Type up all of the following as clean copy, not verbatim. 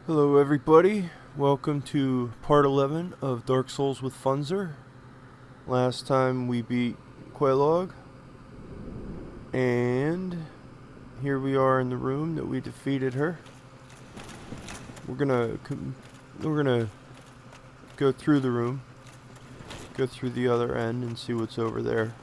Hello everybody, welcome to part 11 of Dark Souls with Funzyr. Last time we beat Quelog, and here we are in the room that we defeated her. We're gonna go through the room, go through the other end and see what's over there.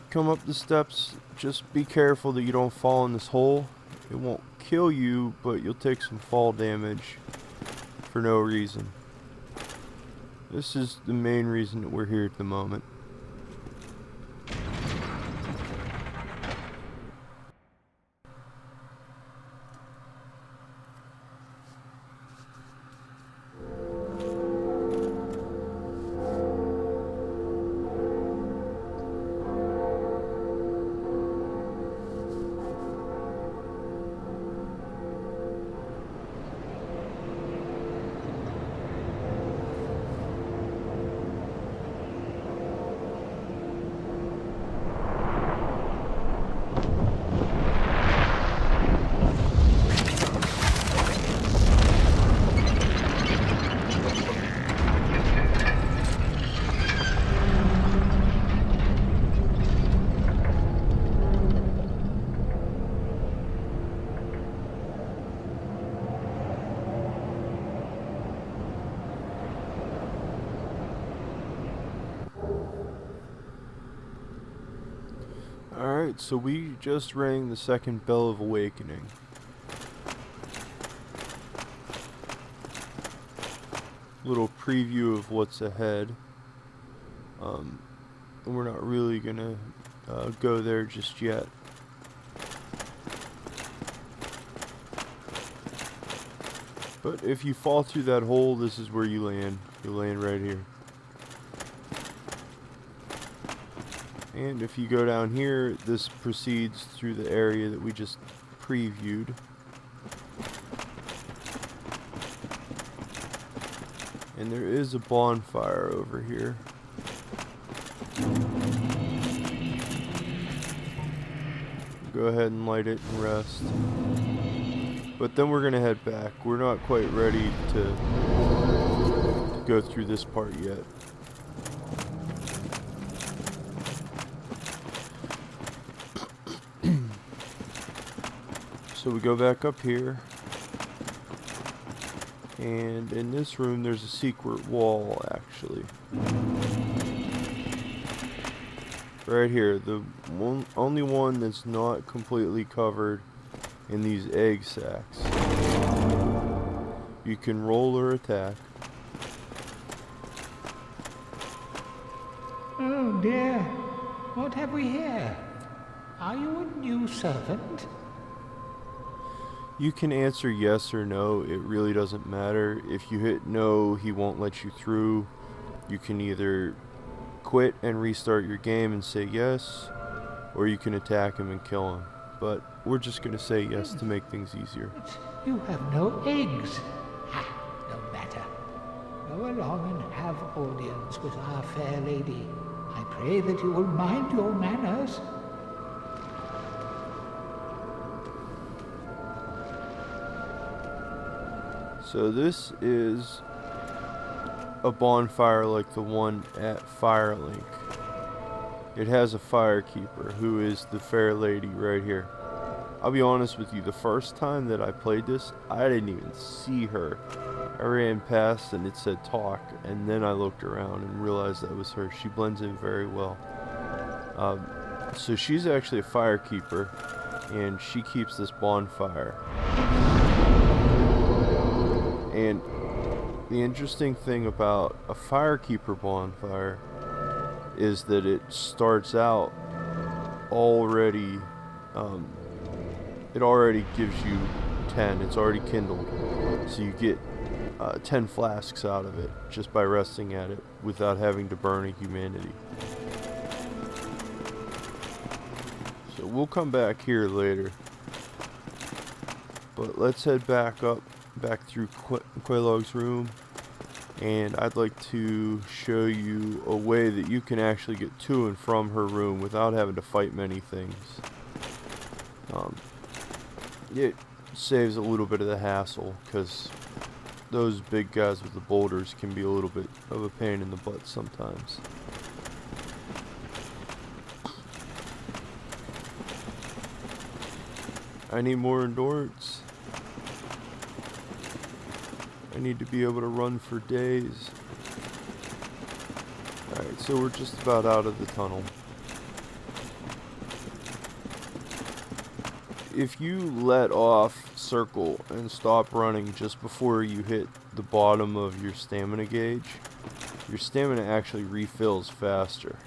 Come up the steps, just be careful that you don't fall in this hole. It won't kill you, but you'll take some fall damage for no reason. This is the main reason that we're here at the moment. Alright, so we just rang the second bell of awakening. Little preview of what's ahead. We're not really gonna go there just yet. But if you fall through that hole, this is where you land. You land right here. And if you go down here, this proceeds through the area that we just previewed. And there is a bonfire over here. Go ahead and light it and rest. But then we're gonna head back. We're not quite ready to go through this part yet. So we go back up here, and in this room there's a secret wall actually. Right here, the only one that's not completely covered in these egg sacs. You can roll or attack. Oh dear, what have we here? Are you a new servant? You can answer yes or no, it really doesn't matter. If you hit no, he won't let you through. You can either quit and restart your game and say yes, or you can attack him and kill him. But we're just going to say yes to make things easier. But you have no eggs. Ha, no matter. Go along and have audience with our fair lady. I pray that you will mind your manners. So this is a bonfire like the one at Firelink. It has a firekeeper who is the fair lady right here. I'll be honest with you, the first time that I played this, I didn't even see her. I ran past and it said talk, and then I looked around and realized that was her. She blends in very well. So she's actually a firekeeper, and she keeps this bonfire. And the interesting thing about a firekeeper bonfire is that it starts out already, it already gives you 10, it's already kindled. So you get 10 flasks out of it just by resting at it without having to burn a humanity. So we'll come back here later. But let's head back up, back through Quelog's room, and I'd like to show you a way that you can actually get to and from her room without having to fight many things. It saves a little bit of the hassle, because those big guys with the boulders can be a little bit of a pain in the butt sometimes. I need more endurance. I need to be able to run for days. Alright, so we're just about out of the tunnel. If you let off circle and stop running just before you hit the bottom of your stamina gauge, your stamina actually refills faster.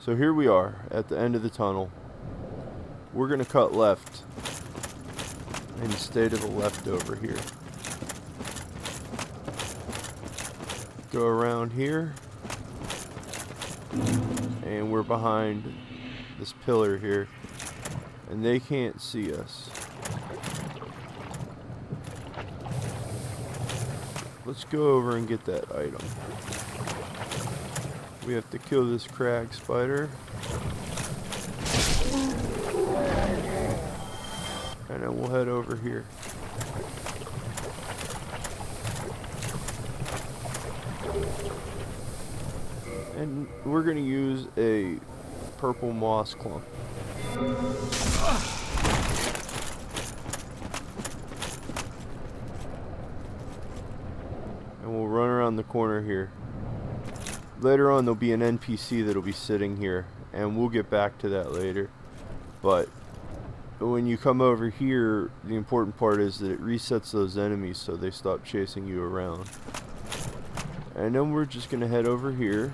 So here we are at the end of the tunnel. We're going to cut left and stay to the left over here. Go around here, and we're behind this pillar here, and they can't see us. Let's go over and get that item. We have to kill this crag spider. And then we'll head over here. And we're going to use a purple moss clump. And we'll run around the corner here. Later on there'll be an NPC that'll be sitting here, and we'll get back to that later. But when you come over here, the important part is that it resets those enemies so they stop chasing you around. And then we're just going to head over here.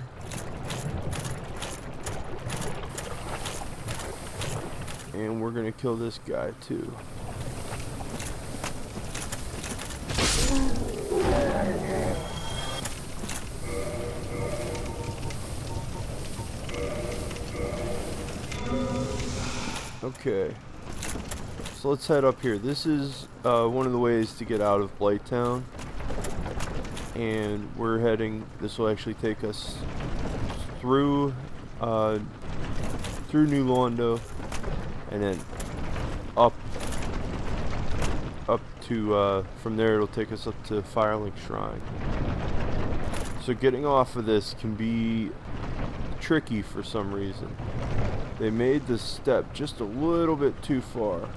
And we're going to kill this guy too. Okay. So let's head up here. This is one of the ways to get out of Blighttown. And we're heading, this will actually take us through New Londo, and then up to, from there it'll take us up to Firelink Shrine. So getting off of this can be tricky for some reason. They made the step just a little bit too far.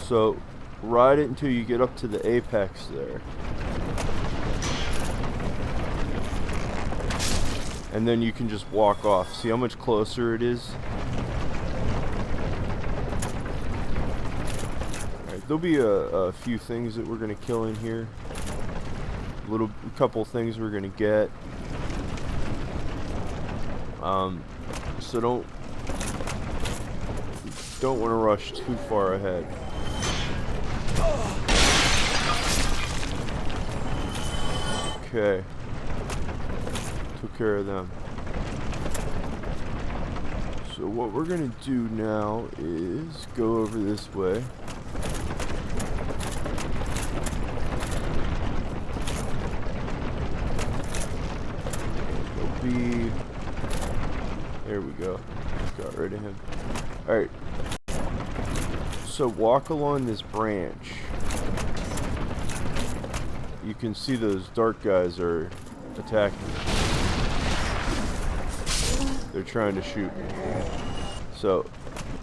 So ride it until you get up to the apex there. And then you can just walk off. See how much closer it is? Alright, there'll be a few things that we're going to kill in here. A couple things we're going to get. So don't want to rush too far ahead. Okay. Took care of them. So what we're gonna do now is go over this way. It'll be... There we go. Just got rid of him. Alright. So walk along this branch. You can see those dark guys are attacking me. They're trying to shoot me. So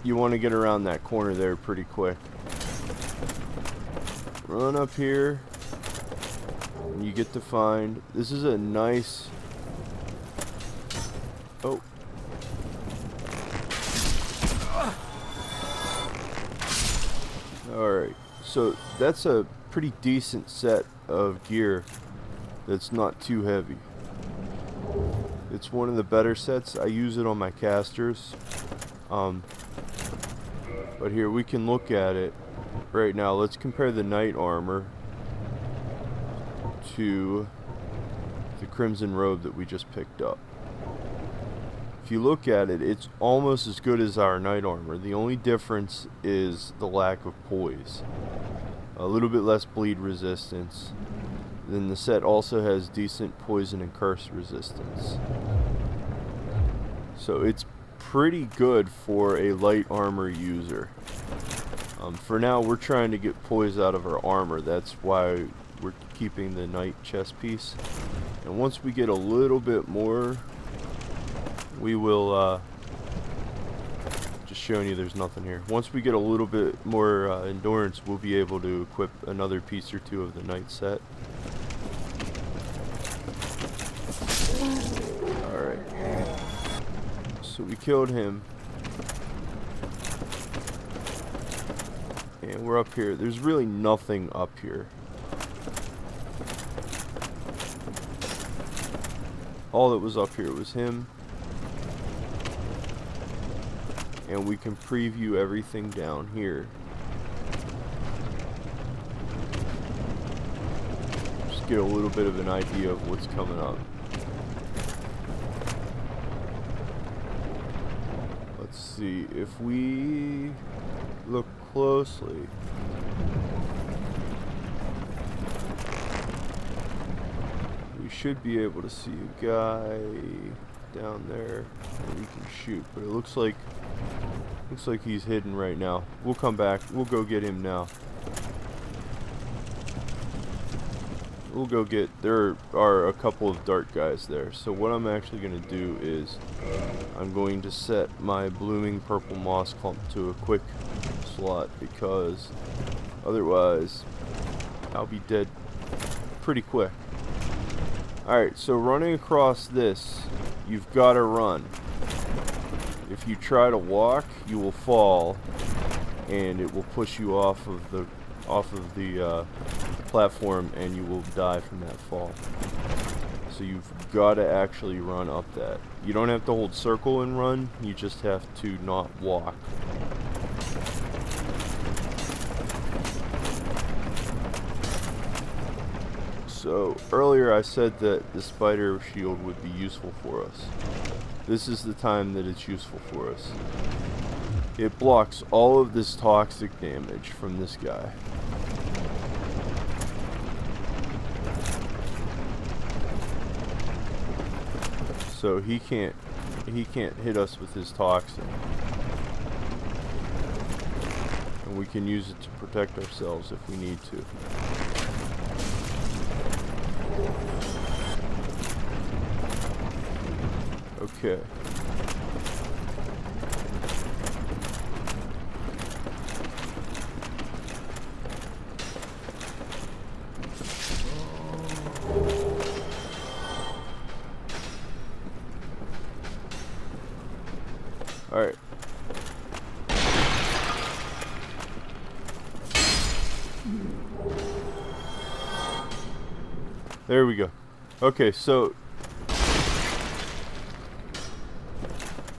you want to get around that corner there pretty quick. Run up here. And you get to find... This is a nice... Oh. Alright, so that's a pretty decent set of gear that's not too heavy. It's one of the better sets. I use it on my casters. But here we can look at it right now. Let's compare the knight armor to the crimson robe that we just picked up. If you look at it, it's almost as good as our knight armor. The only difference is the lack of poise. a little bit less bleed resistance. Then the set also has decent poison and curse resistance. So it's pretty good for a light armor user. For now, we're trying to get poise out of our armor. That's why we're keeping the knight chest piece. And once we get a little bit more, we will, just showing you there's nothing here. Once we get a little bit more endurance, we'll be able to equip another piece or two of the knight set. Alright. So we killed him. And we're up here. There's really nothing up here. All that was up here was him. And we can preview everything down here. Just get a little bit of an idea of what's coming up. Let's see, if we look closely, we should be able to see a guy down there that we can shoot, but it looks like he's hidden right now. We'll come back. We'll go get him now. We'll go get, there are a couple of dart guys there. So what I'm actually going to do is I'm going to set my blooming purple moss clump to a quick slot, because otherwise I'll be dead pretty quick. Alright, so running across this, you've got to run. If you try to walk, you will fall, and it will push you off of the platform, and you will die from that fall. So you've got to actually run up that. You don't have to hold circle and run, you just have to not walk. So earlier I said that the spider shield would be useful for us. This is the time that it's useful for us. It blocks all of this toxic damage from this guy. So he can't hit us with his toxin. And we can use it to protect ourselves if we need to. Okay. Alright. There we go. Okay, so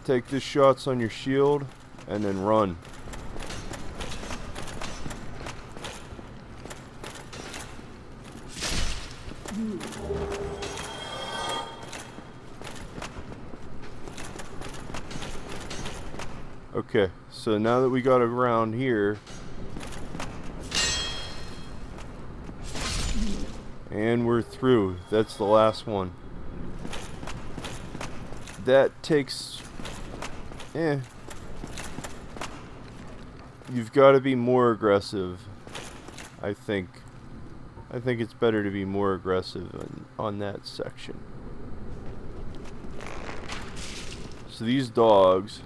take the shots on your shield and then run. Okay, so now that we got around here, and we're through. That's the last one. That takes, you've got to be more aggressive. I think it's better to be more aggressive on that section. So these dogs,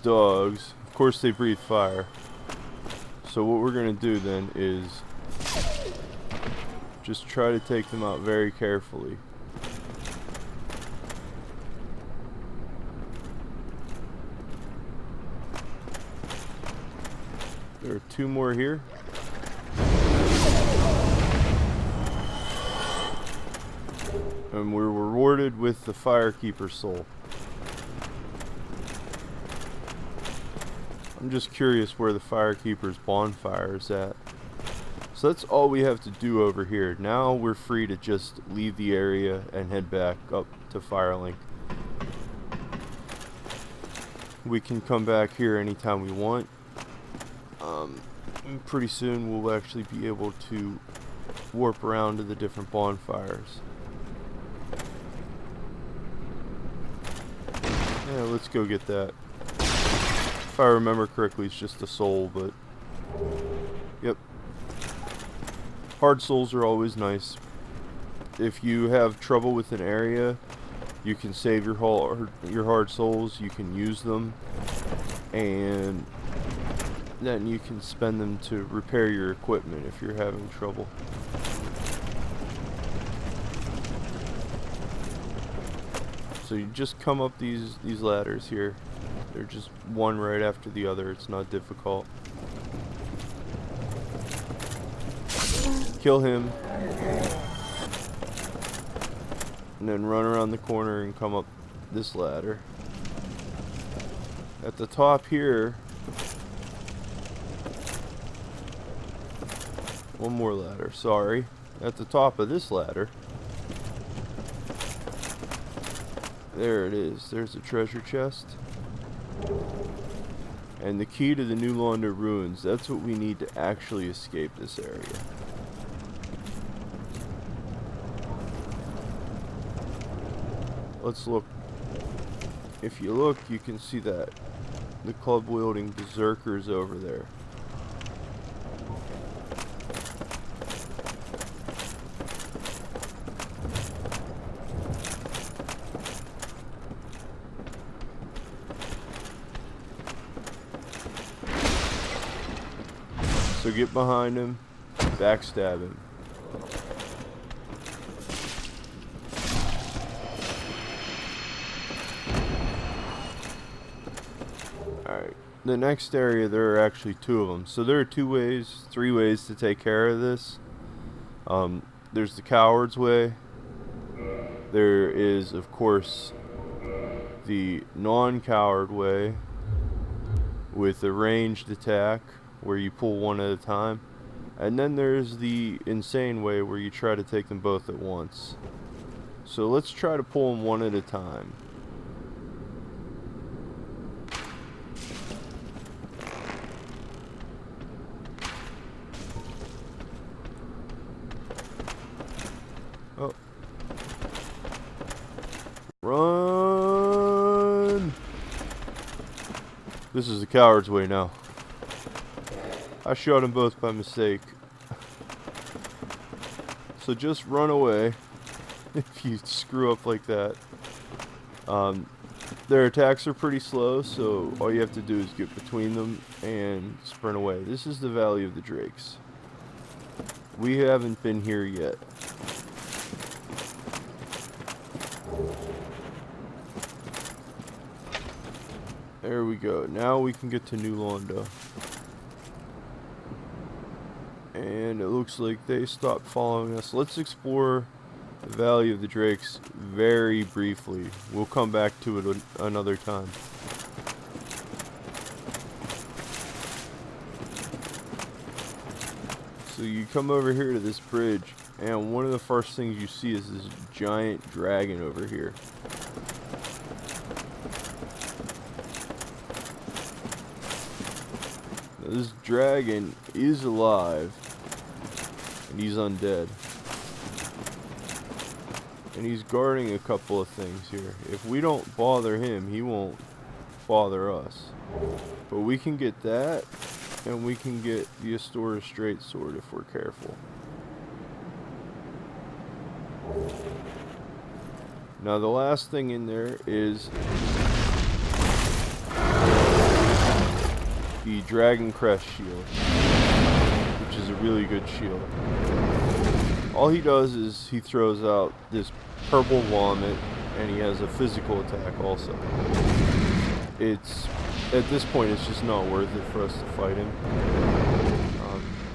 of course they breathe fire. So what we're going to do then is just try to take them out very carefully. There are two more here. And we're rewarded with the Firekeeper soul. I'm just curious where the Firekeeper's bonfire is at. So that's all we have to do over here. Now we're free to just leave the area and head back up to Firelink. We can come back here anytime we want. Pretty soon we'll actually be able to warp around to the different bonfires. Yeah, let's go get that. If I remember correctly, it's just a soul, but yep. Hard souls are always nice. If you have trouble with an area, you can save your hard souls, you can use them, and then you can spend them to repair your equipment if you're having trouble. So you just come up these ladders here. They're just one right after the other. It's not difficult. Kill him. And then run around the corner and come up this ladder. At the top here, one more ladder, sorry. At the top of this ladder, there it is. There's a treasure chest. And the key to the New Launder ruins. That's what we need to actually escape this area. Let's look. If you look, you can see that the club-wielding berserkers over there. So get behind him, backstab him. Alright, the next area, there are actually two of them. So there are three ways to take care of this. There's the coward's way. There is, of course, the non-coward way with a ranged attack where you pull one at a time. And then there's the insane way where you try to take them both at once. So let's try to pull them one at a time. Oh. Run! This is the coward's way now. I shot them both by mistake. So just run away if you screw up like that. Their attacks are pretty slow, so all you have to do is get between them and sprint away. This is the Valley of the Drakes. We haven't been here yet. There we go. Now we can get to New Launder. And it looks like they stopped following us. Let's explore the Valley of the Drakes very briefly. We'll come back to it another time. So you come over here to this bridge, and one of the first things you see is this giant dragon over here. Now, this dragon is alive. And he's undead. And he's guarding a couple of things here. If we don't bother him, he won't bother us. But we can get that, and we can get the Astora Straight Sword if we're careful. Now the last thing in there is the Dragon Crest Shield, which is a really good shield. All he does is he throws out this purple vomit, and he has a physical attack also. At this point, it's just not worth it for us to fight him.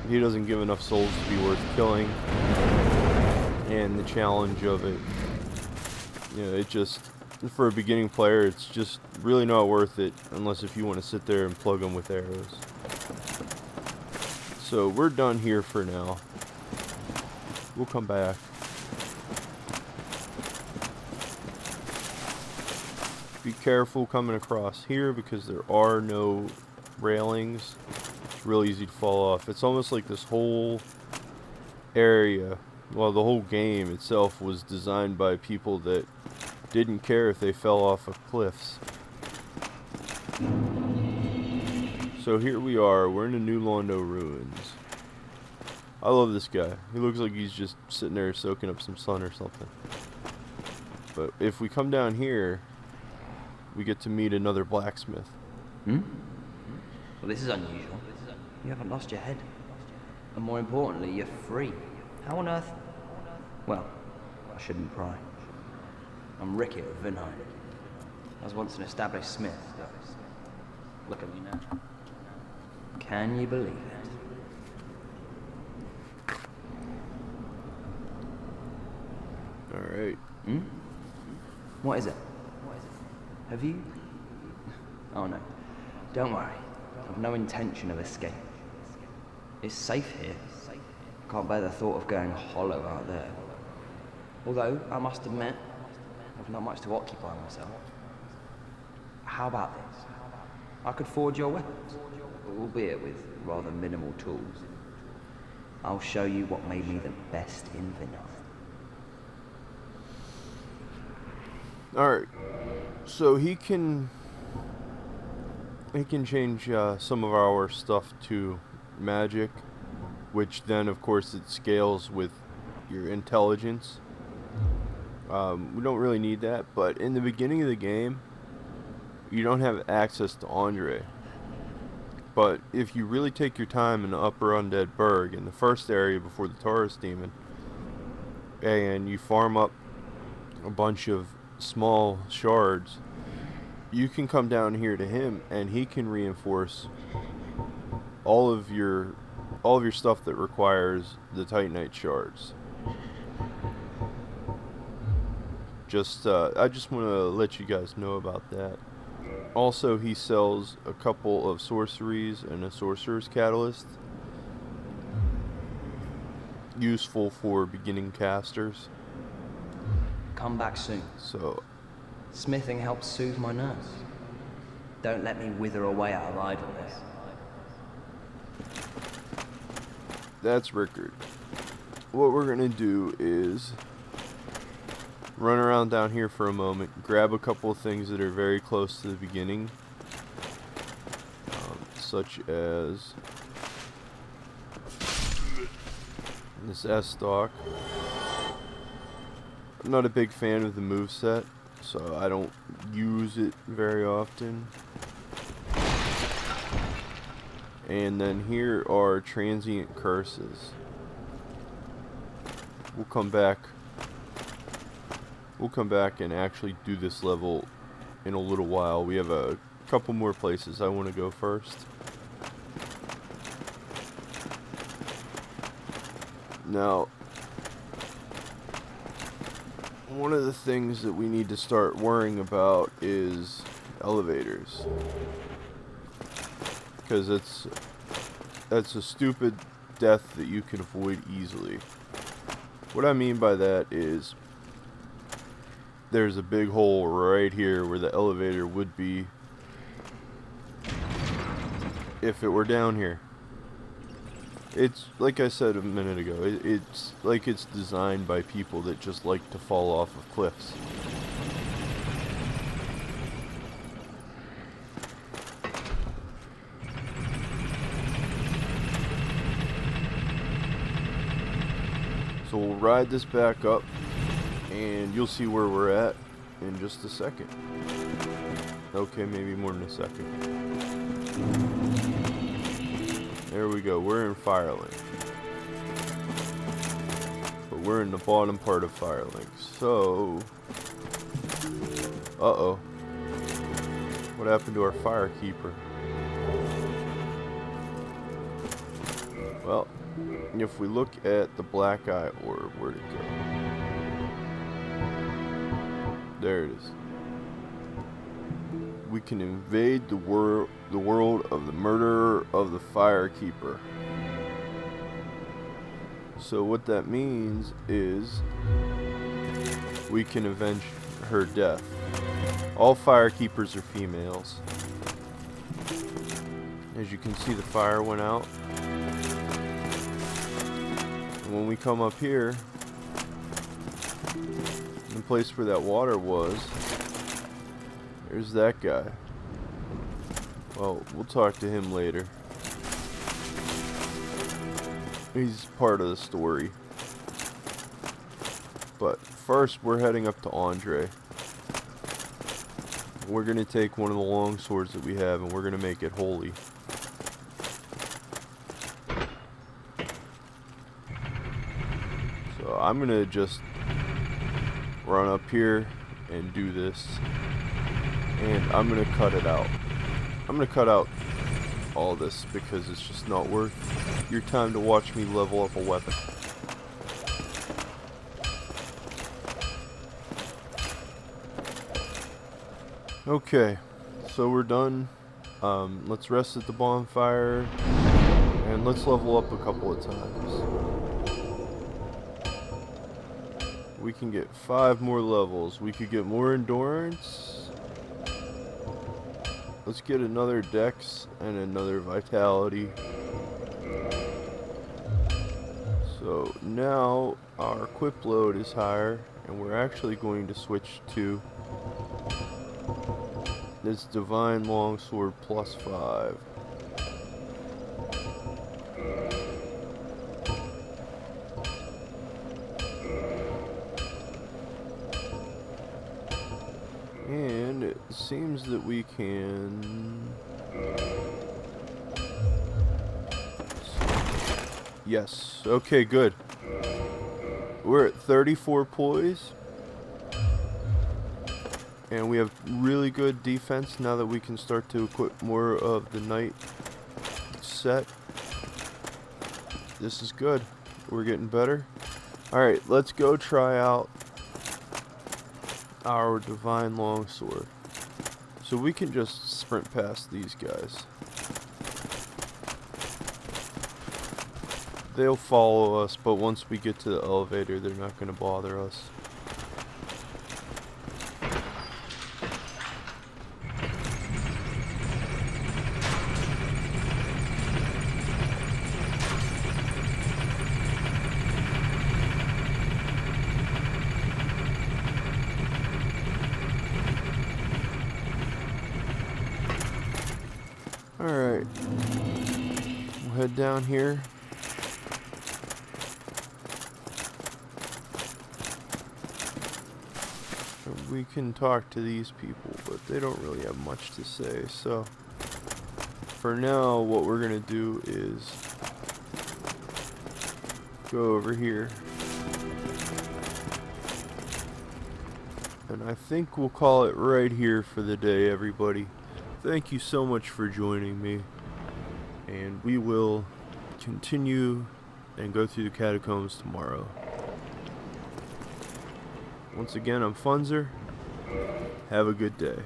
He doesn't give enough souls to be worth killing, and the challenge of it, you know, it just, for a beginning player, it's just really not worth it unless if you want to sit there and plug them with arrows. So we're done here for now. We'll come back. Be careful coming across here because there are no railings. It's real easy to fall off. It's almost like this whole area, well, the whole game itself was designed by people that didn't care if they fell off of cliffs. So here we are, we're in the New Londo ruins. I love this guy. He looks like he's just sitting there soaking up some sun or something. But if we come down here, we get to meet another blacksmith. Well, this is unusual. You haven't lost your head. And more importantly, you're free. How on earth? Well, I shouldn't pry. I'm Ricky of Vinheim. I was once an established smith, though. Look at me now. Can you believe it? Alright. What is it? Have you? Oh no. Don't worry. I've no intention of escape. It's safe here. Can't bear the thought of going hollow out there. Although, I must admit, I've not much to occupy myself. How about this? I could forge your weapons, albeit with rather minimal tools. I'll show you what made me the best in Vinheim. Alright. So he can change some of our stuff to magic, which then of course it scales with your intelligence. We don't really need that, but in the beginning of the game you don't have access to Andre. But if you really take your time in the Upper Undead Burg, in the first area before the Taurus Demon, and you farm up a bunch of small shards, you can come down here to him and he can reinforce all of your stuff that requires the Titanite shards. I just want to let you guys know about that. Also, he sells a couple of sorceries and a sorcerer's catalyst, useful for beginning casters. Come back soon. So Smithing helps soothe my nerves. Don't let me wither away out of idleness. that's Rickard. What we're gonna do is run around down here for a moment, grab a couple of things that are very close to the beginning, such as this S-Stock. I'm not a big fan of the moveset, so I don't use it very often. And then here are transient curses. We'll come back and actually do this level in a little while. We have a couple more places I want to go first. Now, one of the things that we need to start worrying about is elevators, because that's a stupid death that you can avoid easily. What I mean by that is there's a big hole right here where the elevator would be if it were down here. It's like I said a minute ago, it's like it's designed by people that just like to fall off of cliffs. So we'll ride this back up and you'll see where we're at in just a second. Okay, maybe more than a second. There we go, we're in Firelink. But we're in the bottom part of Firelink. So, uh-oh. What happened to our Firekeeper? Well, if we look at the Black Eye Orb, where'd it go? There it is. We can invade the world of the murderer of the Firekeeper. So what that means is we can avenge her death. All firekeepers are females. As you can see, the fire went out. And when we come up here, in the place where that water was, there's that guy. Well, we'll talk to him later. He's part of the story. But first, we're heading up to Andre. We're going to take one of the long swords that we have and we're going to make it holy. So I'm going to just run up here and do this. And I'm going to cut it out. I'm going to cut out all this because it's just not worth your time to watch me level up a weapon. Okay, so we're done. Let's rest at the bonfire and let's level up a couple of times. We can get 5 more levels. We could get more endurance. Let's get another dex and another vitality. So now our equip load is higher and we're actually going to switch to this divine longsword plus 5. And it seems that we can... Yes, okay, good. We're at 34 poise. And we have really good defense now that we can start to equip more of the knight set. This is good. We're getting better. Alright, let's go try out our divine longsword. So we can just sprint past these guys. They'll follow us, but once we get to the elevator, they're not going to bother us. Alright, we'll head down here. And we can talk to these people, but they don't really have much to say, so for now what we're gonna do is go over here. And I think we'll call it right here for the day, everybody. Thank you so much for joining me, and we will continue and go through the catacombs tomorrow. Once again, I'm Funzyr. Have a good day.